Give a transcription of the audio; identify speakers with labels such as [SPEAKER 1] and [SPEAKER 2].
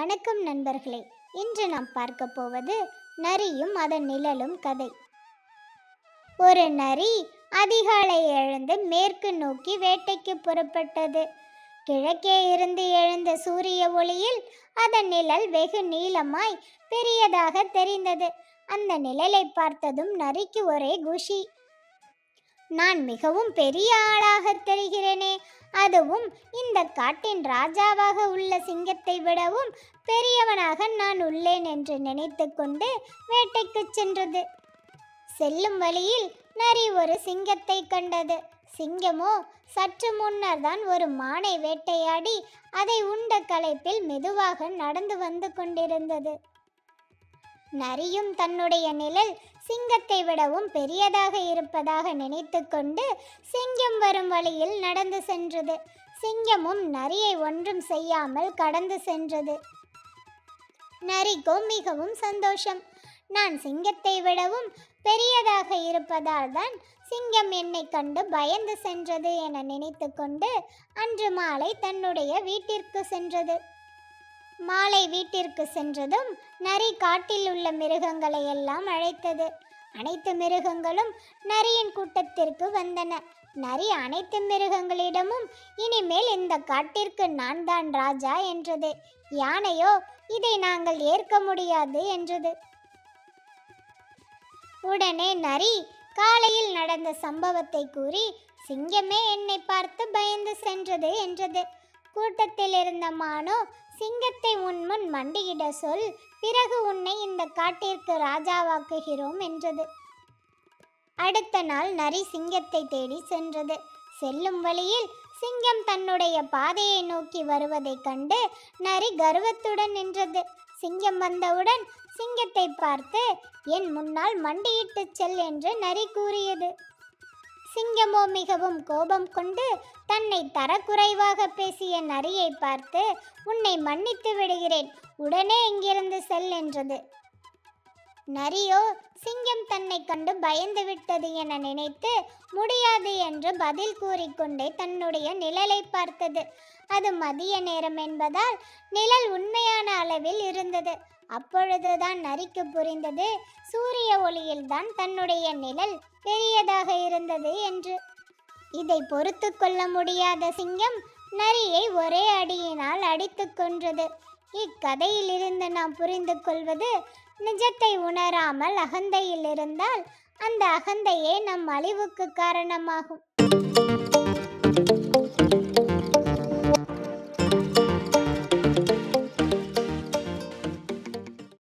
[SPEAKER 1] வணக்கம் நண்பர்களே. இன்று நாம் பார்க்க போவது நரியும் அதன் நிழலும் கதை. ஒரு நரி அதிகாலை எழுந்து மேற்கு நோக்கி வேட்டைக்கு புறப்பட்டது. கிழக்கே இருந்து எழுந்த சூரிய ஒளியில் அதன் நிழல் வெகு நீளமாய் பெரியதாக தெரிந்தது. அந்த நிழலை பார்த்ததும் நரிக்கு ஒரே குஷி. நான் மிகவும் பெரிய ஆளாக தெரிகிறேனே, அதுவும் இந்த காட்டின் ராஜாவாக உள்ள சிங்கத்தை விடவும் பெரியவனாக நான் உள்ளேன் என்று நினைத்து கொண்டு வேட்டைக்கு சென்றது. செல்லும் வழியில் நரி ஒரு சிங்கத்தை கண்டது. சிங்கமோ சற்று முன்னர் தான் ஒரு மானை வேட்டையாடி அதை உண்ட களைப்பில் மெதுவாக நடந்து வந்து கொண்டிருந்தது. நரியும் தன்னுடைய நிழல் சிங்கத்தை விடவும் பெரியதாக இருப்பதாக நினைத்து கொண்டு சிங்கம் வரும் வழியில் நடந்து சென்றது. சிங்கமும் நரியை ஒன்றும் செய்யாமல் கடந்து சென்றது. நரிக்கோ மிகவும் சந்தோஷம். நான் சிங்கத்தை விடவும் பெரியதாக இருப்பதால் தான் சிங்கம் என்னை கண்டு பயந்து சென்றது என நினைத்து கொண்டு அன்று மாலை தன்னுடைய வீட்டிற்கு சென்றது. மாலை வீட்டிற்கு சென்றதும் நரி காட்டில் உள்ள மிருகங்களை எல்லாம் அழைத்தது. அனைத்து மிருகங்களும் நரியின் கூட்டத்திற்கு வந்தன. நரி அனைத்து மிருகங்களிடமும் இனிமேல் இந்த காட்டிற்கு நான் தான் ராஜா என்றது. யானையோ இதை நாங்கள் ஏற்க முடியாது என்றது. உடனே நரி காலையில் நடந்த சம்பவத்தை கூறி சிங்கமே என்னை பார்த்து பயந்து சென்றது என்றது. கூட்டத்தில் இருந்த மானோ சிங்கத்தை உன் முன் மண்டியிட சொல், பிறகு உன்னை இந்த காட்டிற்கு ராஜாவாக்குகிறோம் என்றது. அடுத்த நாள் நரி சிங்கத்தை தேடி சென்றது. செல்லும் வழியில் சிங்கம் தன்னுடைய பாதையை நோக்கி வருவதைக் கண்டு நரி கர்வத்துடன் நின்றது. சிங்கம் வந்தவுடன் சிங்கத்தை பார்த்து என் முன்னால் மண்டியிட்டு செல் என்று நரி கூறியது. சிங்கமோ மிகவும் கோபம் கொண்டு தன்னை தரக்குறைவாக பேசிய நரியை பார்த்து உன்னை மன்னித்து விடுகிறேன், உடனே இங்கிருந்து செல் என்றது. நரியோ சிங்கம் தன்னை கண்டு பயந்து விட்டது என நினைத்து முடியாது என்று பதில் கூறிக்கொண்டே தன்னுடைய நிழலை பார்த்தது. அது மதிய நேரம் என்பதால் நிழல் உண்மையான அளவில் இருந்தது. அப்பொழுதுதான் நரிக்கு புரிந்தது சூரிய ஒளியில்தான் தன்னுடைய நிழல் பெரியதாக இருந்தது என்று. இதை பொறுத்து கொள்ள முடியாத சிங்கம் நரியை ஒரே அடியினால் அடித்து கொன்றது. இக்கதையிலிருந்து நாம் புரிந்து கொள்வது, நிஜத்தை உணராமல் அகந்தையில் இருந்தால் அந்த அகந்தையே நம் அழிவுக்கு காரணமாகும்.